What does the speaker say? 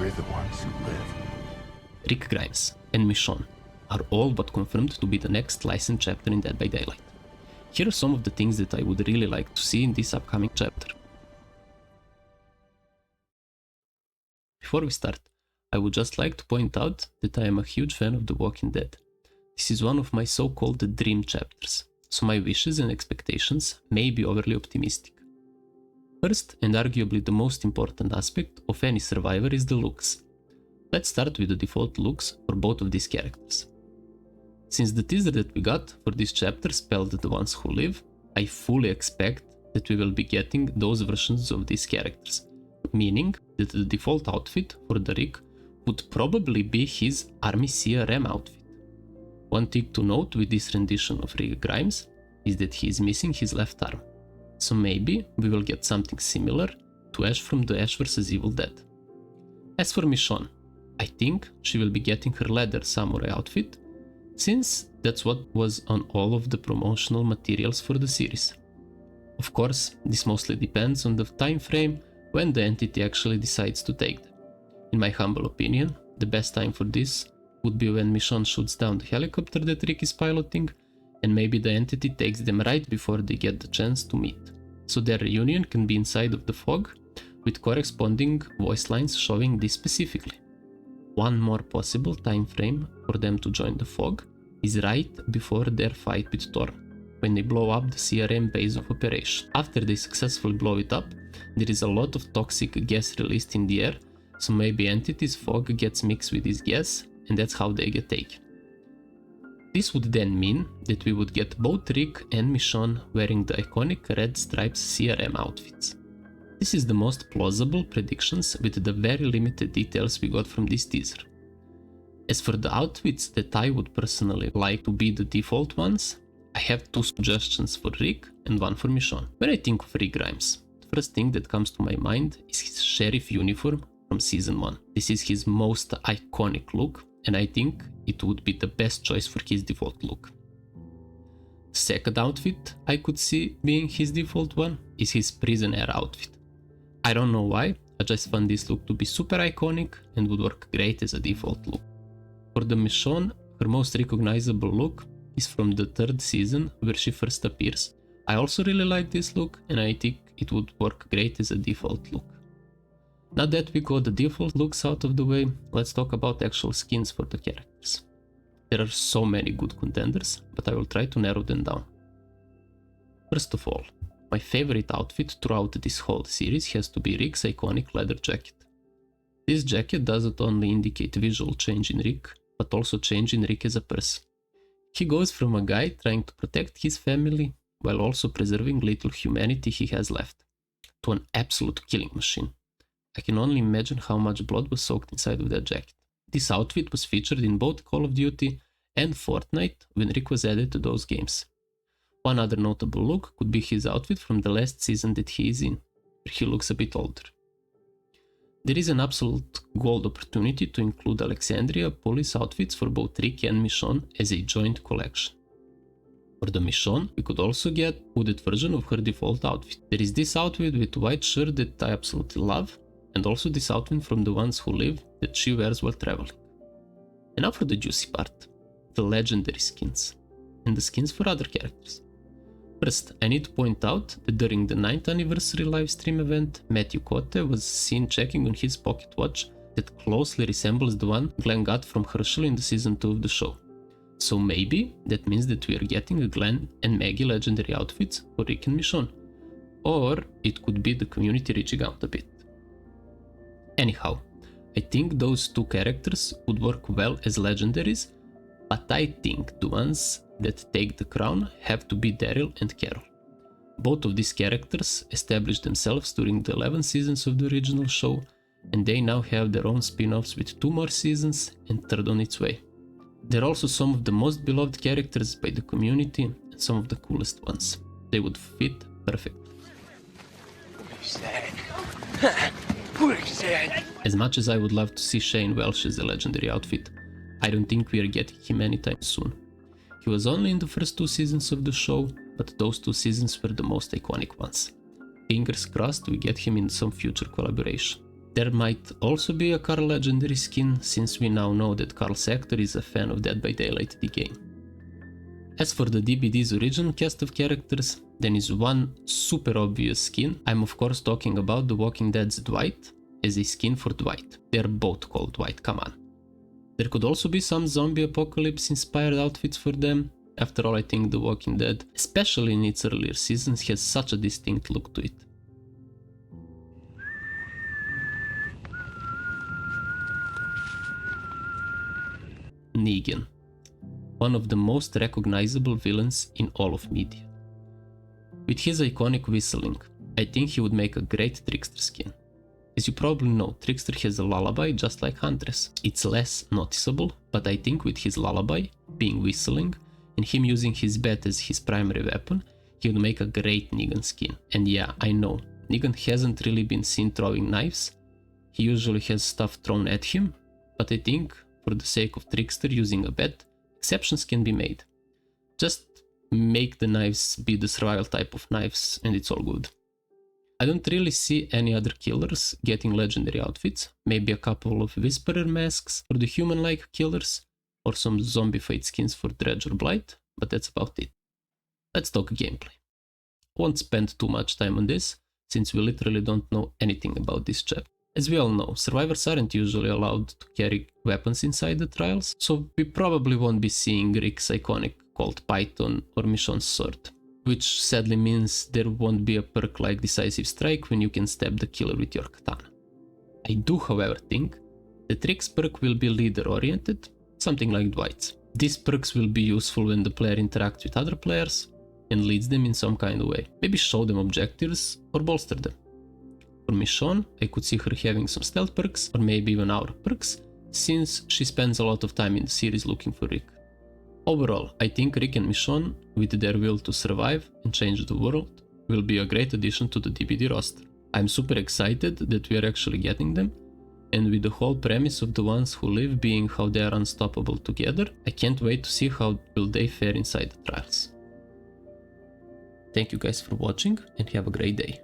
We're the ones who live. Rick Grimes and Michonne are all but confirmed to be the next licensed chapter in Dead by Daylight. Here are some of the things that I would really like to see in this upcoming chapter. Before we start, I would just like to point out that I am a huge fan of The Walking Dead. This is one of my so-called dream chapters, so my wishes and expectations may be overly optimistic. First, and arguably the most important aspect of any survivor, is the looks. Let's start with the default looks for both of these characters. Since the teaser that we got for this chapter spelled The Ones Who Live, I fully expect that we will be getting those versions of these characters, meaning that the default outfit for the Rick would probably be his Army CRM outfit. One thing to note with this rendition of Rick Grimes is that he is missing his left arm, so maybe we will get something similar to Ash from the Ash vs Evil Dead. As for Michonne, I think she will be getting her leather samurai outfit, since that's what was on all of the promotional materials for the series. Of course, this mostly depends on the time frame when the entity actually decides to take them. In my humble opinion, the best time for this would be when Michonne shoots down the helicopter that Rick is piloting, and maybe the entity takes them right before they get the chance to meet, so their reunion can be inside of the fog, with corresponding voice lines showing this specifically. One more possible time frame for them to join the fog is right before their fight with Thor, when they blow up the CRM base of operation. After they successfully blow it up, there is a lot of toxic gas released in the air, so maybe Entity's fog gets mixed with this gas, and that's how they get taken. This would then mean that we would get both Rick and Michonne wearing the iconic red stripes CRM outfits. This is the most plausible predictions with the very limited details we got from this teaser. As for the outfits that I would personally like to be the default ones, I have two suggestions for Rick and one for Michonne. When I think of Rick Grimes, the first thing that comes to my mind is his sheriff uniform from season 1. This is his most iconic look, and I think it would be the best choice for his default look. The second outfit I could see being his default one is his prison air outfit. I don't know why, I just found this look to be super iconic and would work great as a default look. For the Michonne, her most recognizable look is from the 3rd season where she first appears. I also really like this look, and I think it would work great as a default look. Now that we got the default looks out of the way, let's talk about actual skins for the characters. There are so many good contenders, but I will try to narrow them down. First of all, my favorite outfit throughout this whole series has to be Rick's iconic leather jacket. This jacket doesn't only indicate visual change in Rick, but also change in Rick as a person. He goes from a guy trying to protect his family while also preserving little humanity he has left, to an absolute killing machine. I can only imagine how much blood was soaked inside of that jacket. This outfit was featured in both Call of Duty and Fortnite when Rick was added to those games. One other notable look could be his outfit from the last season that he is in, where he looks a bit older. There is an absolute gold opportunity to include Alexandria police outfits for both Rick and Michonne as a joint collection. For the Michonne, we could also get a hooded version of her default outfit. There is this outfit with white shirt that I absolutely love, and also this outfit from The Ones Who Live that she wears while traveling. And now for the juicy part, the legendary skins, and the skins for other characters. First, I need to point out that during the 9th anniversary livestream event, Matthew Cote was seen checking on his pocket watch that closely resembles the one Glenn got from Herschel in the season 2 of the show. So maybe that means that we are getting a Glenn and Maggie legendary outfits for Rick and Michonne. Or it could be the community reaching out a bit. Anyhow, I think those two characters would work well as legendaries, but I think the ones that take the crown have to be Daryl and Carol. Both of these characters established themselves during the 11 seasons of the original show, and they now have their own spin-offs with 2 more seasons and 3rd on its way. They're also some of the most beloved characters by the community and some of the coolest ones. They would fit perfectly. As much as I would love to see Shane Welsh as a legendary outfit, I don't think we are getting him anytime soon. He was only in the first 2 seasons of the show, but those 2 seasons were the most iconic ones. Fingers crossed we get him in some future collaboration. There might also be a Carl legendary skin, since we now know that Carl Sector is a fan of Dead by Daylight the game. As for the DBD's original cast of characters, there is one super obvious skin. I'm of course talking about The Walking Dead's Dwight as a skin for Dwight. They're both called Dwight, come on. There could also be some zombie apocalypse inspired outfits for them. After all, I think The Walking Dead, especially in its earlier seasons, has such a distinct look to it. Negan, one of the most recognizable villains in all of media. With his iconic whistling, I think he would make a great Trickster skin. As you probably know, Trickster has a lullaby just like Huntress. It's less noticeable, but I think with his lullaby being whistling and him using his bat as his primary weapon, he would make a great Negan skin. And yeah, I know, Negan hasn't really been seen throwing knives. He usually has stuff thrown at him, but I think for the sake of Trickster using a bat, exceptions can be made. Just make the knives be the survival type of knives and it's all good. I don't really see any other killers getting legendary outfits, maybe a couple of Whisperer masks for the human-like killers, or some zombie fate skins for Dredge or Blight, but that's about it. Let's talk gameplay. Won't spend too much time on this, since we literally don't know anything about this chapter. As we all know, survivors aren't usually allowed to carry weapons inside the trials, so we probably won't be seeing Rick's iconic Colt Python or Michonne's sword. Which sadly means there won't be a perk like Decisive Strike when you can stab the killer with your katana. I do however think that Rick's perk will be leader oriented, something like Dwight's. These perks will be useful when the player interacts with other players and leads them in some kind of way. Maybe show them objectives or bolster them. For Michonne, I could see her having some stealth perks or maybe even aura perks, since she spends a lot of time in the series looking for Rick. Overall, I think Rick and Michonne, with their will to survive and change the world, will be a great addition to the DBD roster. I'm super excited that we are actually getting them, and with the whole premise of the ones who live being how they are unstoppable together, I can't wait to see how will they fare inside the trials. Thank you guys for watching and have a great day.